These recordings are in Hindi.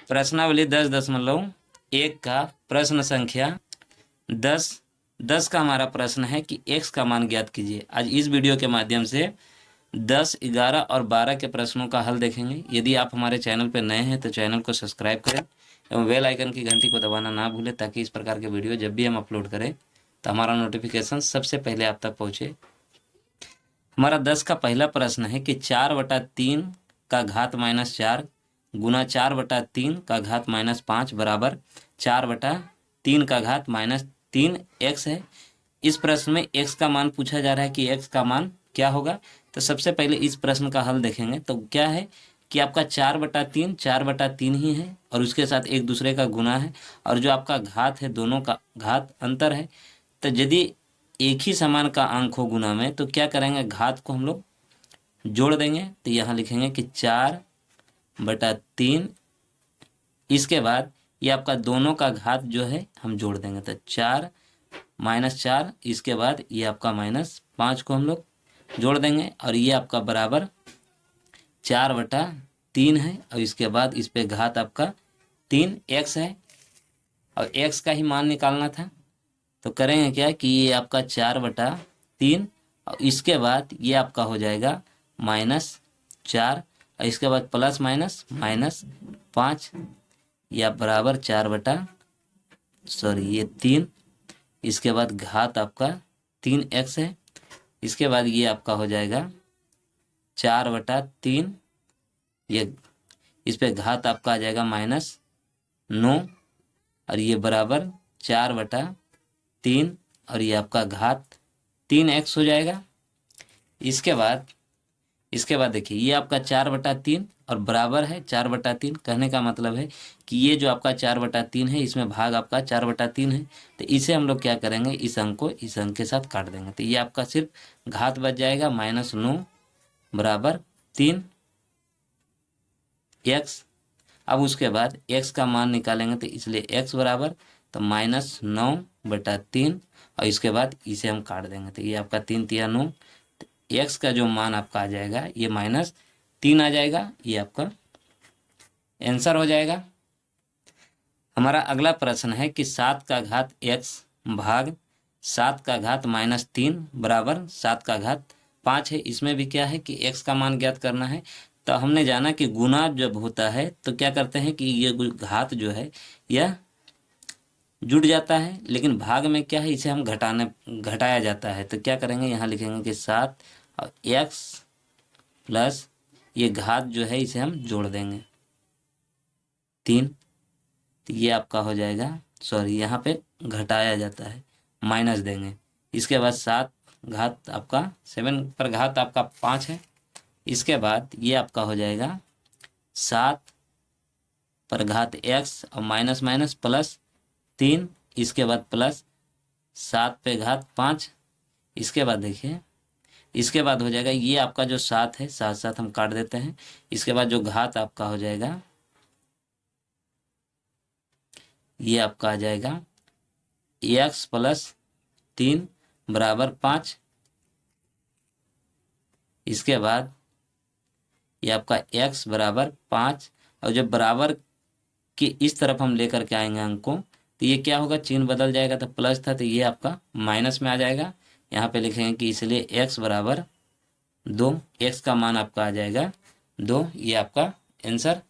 प्रश्नावली 10.1 का प्रश्न संख्या 10 10 का हमारा प्रश्न है कि x का मान ज्ञात कीजिए। आज इस वीडियो के माध्यम से 10, 11 और 12 के प्रश्नों का हल देखेंगे। यदि आप हमारे चैनल पर नए हैं तो चैनल को सब्सक्राइब करें एवं बेल आइकन की घंटी को दबाना ना भूलें, ताकि इस प्रकार के वीडियो जब भी हम अपलोड करें तो हमारा नोटिफिकेशन सबसे पहले आप तक पहुँचे। हमारा 10 का पहला प्रश्न है कि 4/3 का घात -4 गुना 4/3 का घात -5 बराबर 4/3 का घात -3 x है। इस प्रश्न में x का मान पूछा जा रहा है कि x का मान क्या होगा। तो सबसे पहले इस प्रश्न का हल देखेंगे। तो क्या है कि आपका 4/3 ही है और उसके साथ एक दूसरे का गुना है, और जो आपका घात है दोनों का घात अंतर है। तो यदि एक ही समान का अंक हो गुना में तो क्या करेंगे, घात को हम लोग जोड़ देंगे। तो यहाँ लिखेंगे कि 4/3, इसके बाद ये आपका दोनों का घात जो है हम जोड़ देंगे। तो 4 -4, इसके बाद ये आपका -5 को हम लोग जोड़ देंगे और ये आपका बराबर 4/3 है। और इसके बाद इस पे घात आपका 3x है और x का ही मान निकालना था। तो करेंगे क्या कि ये आपका 4/3 और इसके बाद ये आपका हो जाएगा -4 और इसके बाद प्लस -5, या बराबर 3, इसके बाद घात आपका 3x है। इसके बाद ये आपका हो जाएगा 4/3, ये इस पे घात आपका आ जाएगा -9 और ये बराबर 4/3 और ये आपका घात 3x हो जाएगा। इसके बाद देखिए ये आपका 4/3 और बराबर है 4/3। कहने का मतलब है कि ये जो आपका 4/3 है इसमें भाग आपका 4/3 है। तो इसे हम लोग क्या करेंगे, इस अंक को इस अंक के साथ काट देंगे। तो ये आपका सिर्फ घात बच जाएगा -9 बराबर 3x। अब उसके बाद x का मान निकालेंगे तो इसलिए x बराबर तो -9/3 और इसके बाद इसे हम काट देंगे। तो ये आपका 3 तिया 9, x का जो मान आपका आ जाएगा ये -3 आ जाएगा। ये आपका आंसर हो जाएगा। हमारा अगला प्रश्न है कि 7 का घात x भाग 7 का घात -3 बराबर 7 का घात 5 है। इसमें भी क्या है कि x का मान ज्ञात करना है। तो हमने जाना कि गुना जब होता है तो क्या करते हैं कि ये घात जो है यह जुड़ जाता है, लेकिन भाग में क्या है इसे हम घटाया जाता है। तो क्या करेंगे, यहाँ लिखेंगे कि 7 और x प्लस ये घात जो है इसे हम जोड़ देंगे 3। तो ये आपका हो जाएगा, सॉरी यहाँ पे घटाया जाता है, माइनस देंगे। इसके बाद 7 घात आपका 7 पर घात आपका 5 है। इसके बाद ये आपका हो जाएगा 7 पर घात x और माइनस प्लस 3, इसके बाद प्लस 7 पे घात 5। इसके बाद देखिए इसके बाद हो जाएगा ये आपका जो 7 है 7 हम काट देते हैं। इसके बाद जो घात आपका हो जाएगा ये आपका आ जाएगा x प्लस 3 बराबर 5। इसके बाद ये आपका x बराबर 5 और जब बराबर के इस तरफ हम लेकर के आएंगे अंक को तो ये क्या होगा, चिन्ह बदल जाएगा। तो प्लस था तो ये आपका माइनस में आ जाएगा। यहाँ पे लिखेंगे कि इसलिए x बराबर 2, x का मान आपका आ जाएगा 2। ये आपका आंसर।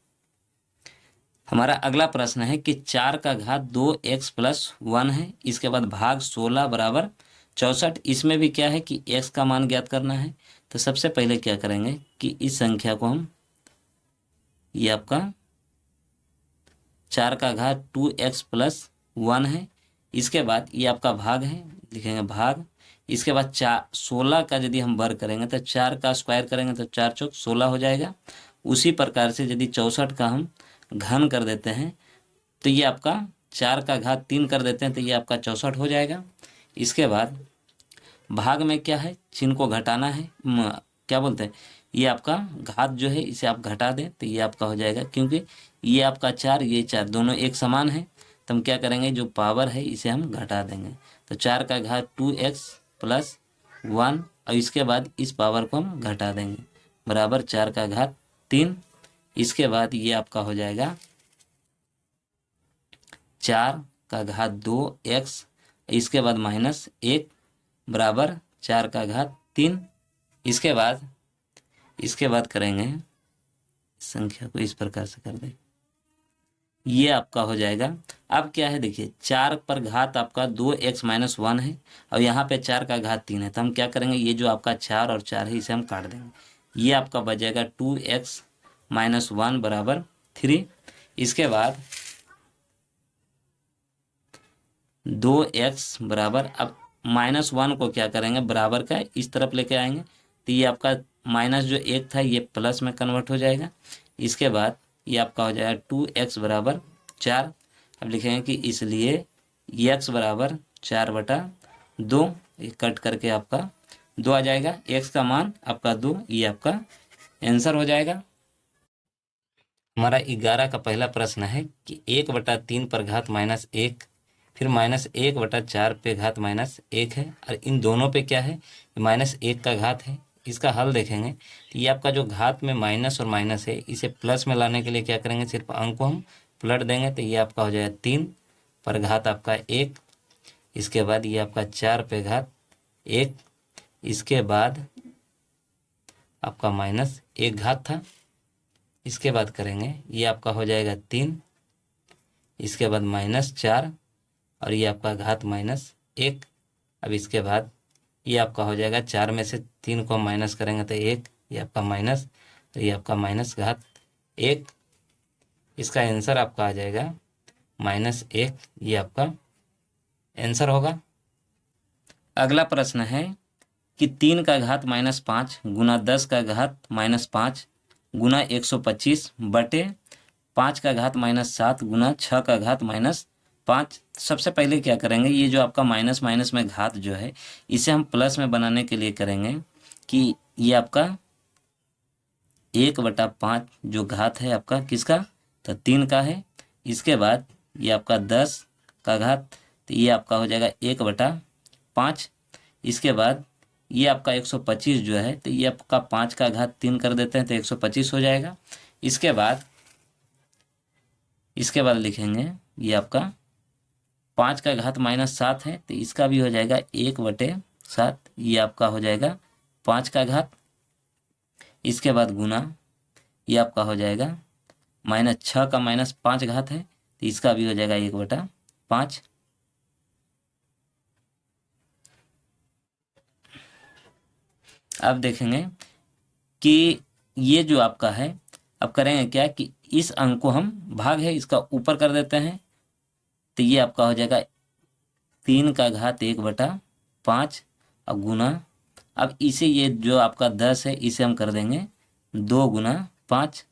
हमारा अगला प्रश्न है कि 4 का घात 2x प्लस 1 है। इसके बाद भाग 16 बराबर 64। इसमें भी क्या है कि x का मान ज्ञात करना है। तो सबसे पहले क्या करेंगे कि इस संख्या को हम, ये आपका 4 का घात 2x प्लस 1 है। इसके बाद ये आपका भाग है, लिखेंगे भाग। इसके बाद 16 का यदि हम वर्ग करेंगे तो 4 का स्क्वायर करेंगे तो 4 चौक 16 हो जाएगा। उसी प्रकार से यदि 64 का हम घन कर देते हैं तो ये आपका 4 का घात 3 कर देते हैं तो ये आपका 64 हो जाएगा। इसके बाद भाग में क्या है, चिन्ह को घटाना है, क्या बोलते हैं, ये आपका घात जो है इसे आप घटा दें तो ये आपका हो जाएगा। क्योंकि ये आपका 4 ये 4 दोनों एक समान है तो हम क्या करेंगे, जो पावर है इसे हम घटा देंगे। तो 4 का घात 2x प्लस 1 और इसके बाद इस पावर को हम घटा देंगे बराबर 4 का घात 3। इसके बाद ये आपका हो जाएगा 4 का घात 2 एक्स, इसके बाद माइनस 1 बराबर 4 का घात 3। इसके बाद करेंगे संख्या को इस प्रकार से कर दें, ये आपका हो जाएगा। अब क्या है देखिए, 4 पर घात आपका 2x-1 है और यहाँ पे 4 का घात 3 है, तो हम क्या करेंगे, ये जो आपका 4 और 4 है इसे हम काट देंगे। ये आपका बच जाएगा 2x-1 बराबर 3। इसके बाद 2x बराबर, अब -1 को क्या करेंगे, बराबर का इस तरफ लेके आएंगे, तो ये आपका माइनस जो 1 था ये प्लस में कन्वर्ट हो जाएगा। इसके बाद ये आपका हो जाएगा 2x बराबर 4। अब लिखेंगे कि इसलिए x बराबर 4/2, ये कट करके आपका 2 आ जाएगा, x का मान आपका 2, ये आपका आंसर हो जाएगा। हमारा 11 का पहला प्रश्न है कि 1/3 पर घात -1, फिर -1/4 पे घात -1 है, और इन दोनों पे क्या है, -1 का घात है। इसका हल देखेंगे तो ये आपका जो घात में माइनस और माइनस है, इसे प्लस में लाने के लिए क्या करेंगे, सिर्फ अंक को हम पलट देंगे, तो ये आपका हो जाएगा 3 पर घात आपका 1। इसके बाद ये आपका 4 पे घात 1, इसके बाद आपका -1 घात था। इसके बाद करेंगे, ये आपका हो जाएगा 3, इसके बाद -4 और ये आपका घात -1। अब इसके बाद ये आपका हो जाएगा 4 में से 3 को माइनस करेंगे तो 1, ये आपका माइनस, तो ये आपका -1। इसका आंसर आपका आ जाएगा -1, ये आपका आंसर होगा। अगला प्रश्न है कि 3 का घात -5 गुना 10 का घात -5 गुना 125 बटे 5 का घात -7 गुना 6 का घात -5। सबसे पहले क्या करेंगे, ये जो आपका माइनस माइनस में घात जो है इसे हम प्लस में बनाने के लिए करेंगे कि ये आपका 1/5 जो घात है आपका किसका, तो 3 का है। इसके बाद ये आपका 10 का घात, तो ये आपका हो जाएगा 1/5। इसके बाद ये आपका 125 जो है, तो ये आपका 5 का घात 3 कर देते हैं तो 125 हो जाएगा। इसके बाद लिखेंगे ये आपका 5 का घात -7 है, तो इसका भी हो जाएगा 1/7, ये आपका हो जाएगा 5 का घात। इसके बाद गुना ये आपका हो जाएगा -6 का -5 घात है, तो इसका भी हो जाएगा 1/5। अब देखेंगे कि ये जो आपका है, अब करेंगे क्या कि इस अंक को हम भाग है इसका ऊपर कर देते हैं, तो ये आपका हो जाएगा 3 का घात 1/5 अब गुना, अब इसे ये जो आपका 10 है इसे हम कर देंगे 2 गुना 5,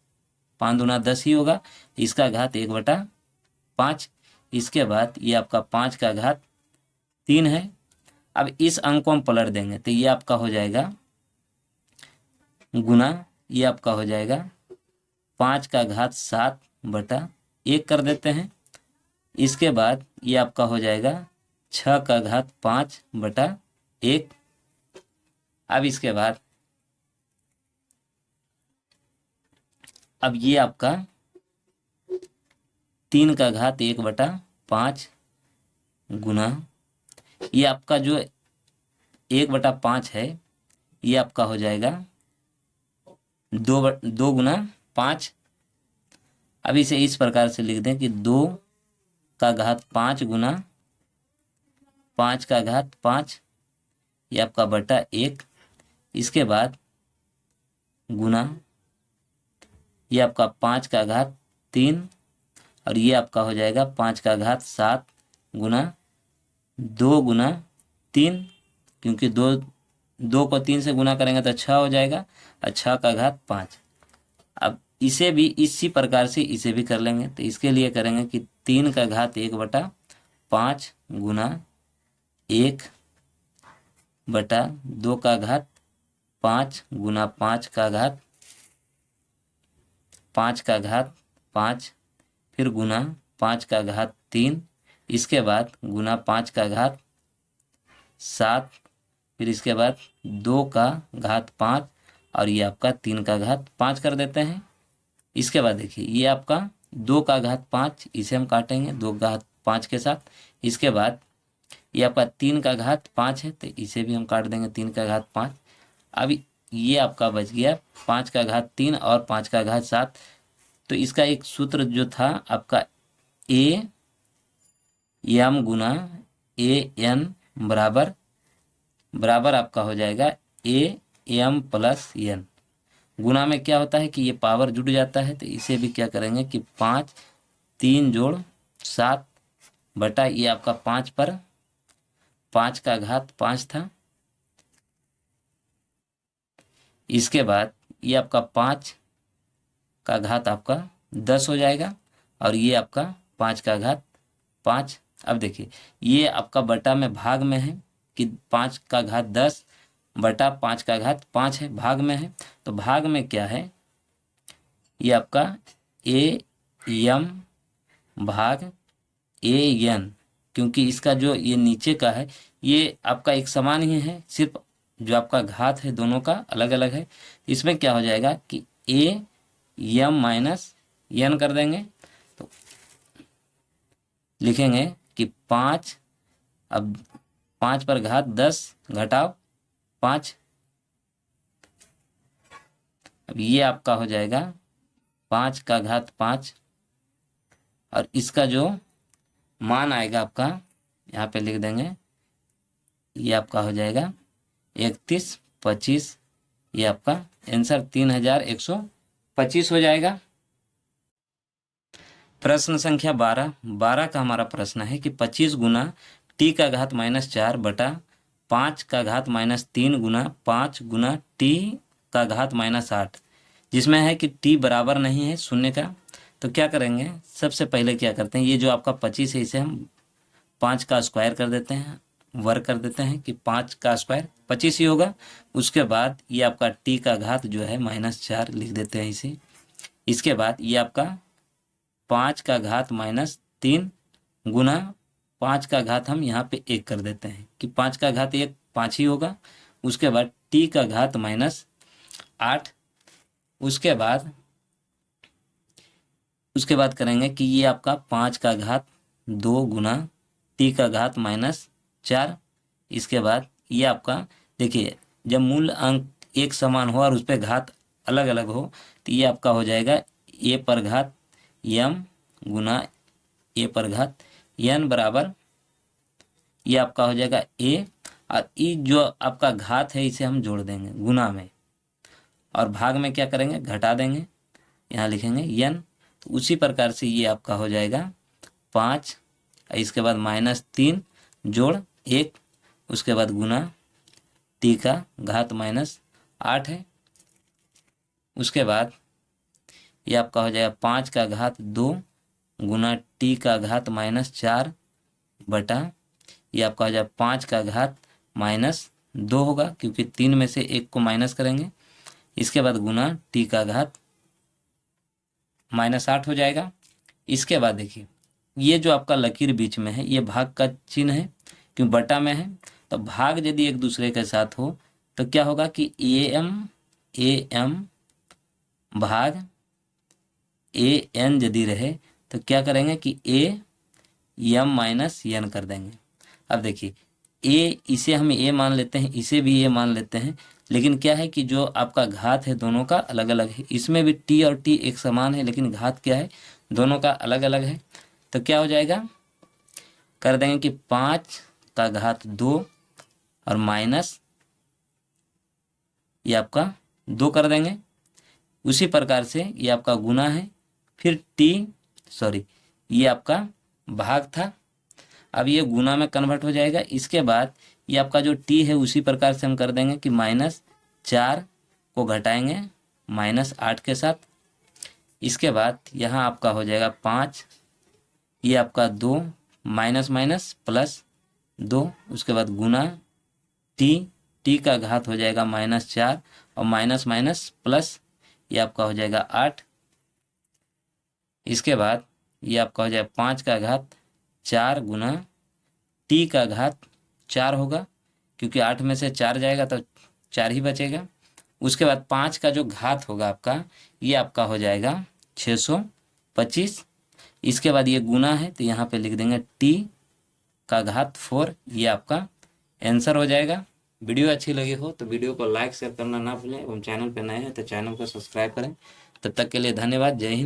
5 दूना 10 ही होगा, इसका घात 1/5। इसके बाद ये आपका 5 का घात 3 है। अब इस अंक को हम पलट देंगे, तो ये आपका हो जाएगा गुना, ये आपका हो जाएगा 5 का घात 7/1 कर देते हैं। इसके बाद ये आपका हो जाएगा 6 का घात 5/1। अब इसके बाद अब ये आपका 3 का घात 1/5 गुना, ये आपका जो 1/5 है ये आपका हो जाएगा 2 गुना 5। अब इसे इस प्रकार से लिख दें कि 2 का घात 5 गुना 5 का घात 5, ये आपका बटा 1। इसके बाद गुना ये आपका 5 का घात 3 और ये आपका हो जाएगा 5 का घात 7 गुना 2 गुना 3, क्योंकि 2 को 3 से गुना करेंगे तो 6 हो जाएगा, और 6 का घात 5। अब इसे भी इसी प्रकार से इसे भी कर लेंगे, तो इसके लिए करेंगे कि 3 का घात 1/5 गुना 1/2 का घात 5 गुना 5 का घात 5, फिर गुना 5 का घात 3, इसके बाद गुना 5 का घात 7, फिर इसके बाद 2 का घात 5 और ये आपका 3 का घात 5 कर देते हैं। इसके बाद देखिए ये आपका 2 का घात 5, इसे हम काटेंगे, 2 का घात 5 के साथ। इसके बाद ये आपका 3 का घात 5 है तो इसे भी हम काट देंगे 3 का घात 5। अब ये आपका बच गया 5 का घात 3 और 5 का घात 7। तो इसका एक सूत्र जो था आपका A M Guna A N बराबर बराबर आपका हो जाएगा ए एम प्लस एन। गुना में क्या होता है कि ये पावर जुड़ जाता है तो इसे भी क्या करेंगे कि 5 3 जोड़ 7 बटा ये आपका 5 पर 5 का घात 5 था। इसके बाद ये आपका 5 का घात आपका 10 हो जाएगा और ये आपका 5 का घात 5। अब देखिए ये आपका बटा में भाग में है कि 5 का घात 10 बटा 5 का घात 5 है, भाग में है। तो भाग में क्या है, ये आपका ए एम भाग ए एन, क्योंकि इसका जो ये नीचे का है ये आपका एक समान ही है, सिर्फ जो आपका घात है दोनों का अलग अलग है। इसमें क्या हो जाएगा कि ए एम माइनस एन कर देंगे तो लिखेंगे कि 5, अब 5 पर घात 10 घटाव 5, अब ये आपका हो जाएगा 5 का घात 5 और इसका जो मान आएगा आपका यहाँ पे लिख देंगे, ये आपका हो जाएगा 31 25, ये आपका आंसर 3125 हो जाएगा। प्रश्न संख्या 12 का हमारा प्रश्न है कि 25 गुना टी का घात -4 बटा 5 का घात -3 गुना 5 गुना टी का घात -8, जिसमें है कि टी बराबर नहीं है 0 का। तो क्या करेंगे, सबसे पहले क्या करते हैं, ये जो आपका 25 है इसे हम 5 का स्क्वायर कर देते हैं, वर्ग कर देते हैं कि 5 का स्क्वायर 25 ही होगा। उसके बाद ये आपका टी का घात जो है -4 लिख देते हैं इसे। इसके बाद ये आपका 5 का घात -3 गुना 5 का घात हम यहाँ पे 1 कर देते हैं कि 5 का घात 1 5 ही होगा। उसके बाद टी का घात -8। उसके बाद करेंगे कि ये आपका 5 का घात 2 गुना टी का घात -4। इसके बाद ये आपका देखिए जब मूल अंक एक समान हो और उस पर घात अलग अलग हो तो ये आपका हो जाएगा ए पर घात एम गुना ए पर घात एन बराबर, ये आपका हो जाएगा ए और ये जो आपका घात है इसे हम जोड़ देंगे गुना में और भाग में क्या करेंगे घटा देंगे, यहाँ लिखेंगे एन। तो उसी प्रकार से ये आपका हो जाएगा 5, इसके बाद -3 जोड़ 1, उसके बाद गुना टी का घात -8 है। उसके बाद ये आपका हो जाएगा 5 का घात 2 गुना टी का घात -4 बटा ये आपका हो जाएगा 5 का घात -2 होगा क्योंकि 3 में से 1 को माइनस करेंगे। इसके बाद गुना टी का घात -8 हो जाएगा। इसके बाद देखिए ये जो आपका लकीर बीच में है ये भाग का चिन्ह है, क्यों बटा में है। तो भाग यदि एक दूसरे के साथ हो तो क्या होगा कि ए एम भाग ए एन यदि रहे तो क्या करेंगे कि ए एम माइनस एन कर देंगे। अब देखिए ए इसे हम ए मान लेते हैं, इसे भी ए मान लेते हैं, लेकिन क्या है कि जो आपका घात है दोनों का अलग अलग है। इसमें भी टी और टी एक समान है लेकिन घात क्या है दोनों का अलग अलग है। तो क्या हो जाएगा, कर देंगे कि 5 का घात 2 और माइनस ये आपका 2 कर देंगे। उसी प्रकार से ये आपका गुना है, फिर ये आपका भाग था, अब ये गुना में कन्वर्ट हो जाएगा। इसके बाद ये आपका जो टी है उसी प्रकार से हम कर देंगे कि -4 को घटाएंगे -8 के साथ। इसके बाद यहाँ आपका हो जाएगा 5, ये आपका 2 माइनस माइनस प्लस 2, उसके बाद गुना टी का घात हो जाएगा -4 और माइनस माइनस प्लस ये आपका हो जाएगा 8। इसके बाद ये आपका हो जाएगा 5 का घात 4 गुना टी का घात 4 होगा, क्योंकि 8 में से 4 जाएगा तो 4 ही बचेगा। उसके बाद 5 का जो घात होगा आपका ये आपका हो जाएगा 625। इसके बाद ये गुना है तो यहाँ पे लिख देंगे t का घात 4। ये आपका आंसर हो जाएगा। वीडियो अच्छी लगी हो तो वीडियो को लाइक शेयर करना ना भूलें एवं चैनल पर नए हैं तो चैनल को सब्सक्राइब करें। तब तक के लिए धन्यवाद। जय हिंद।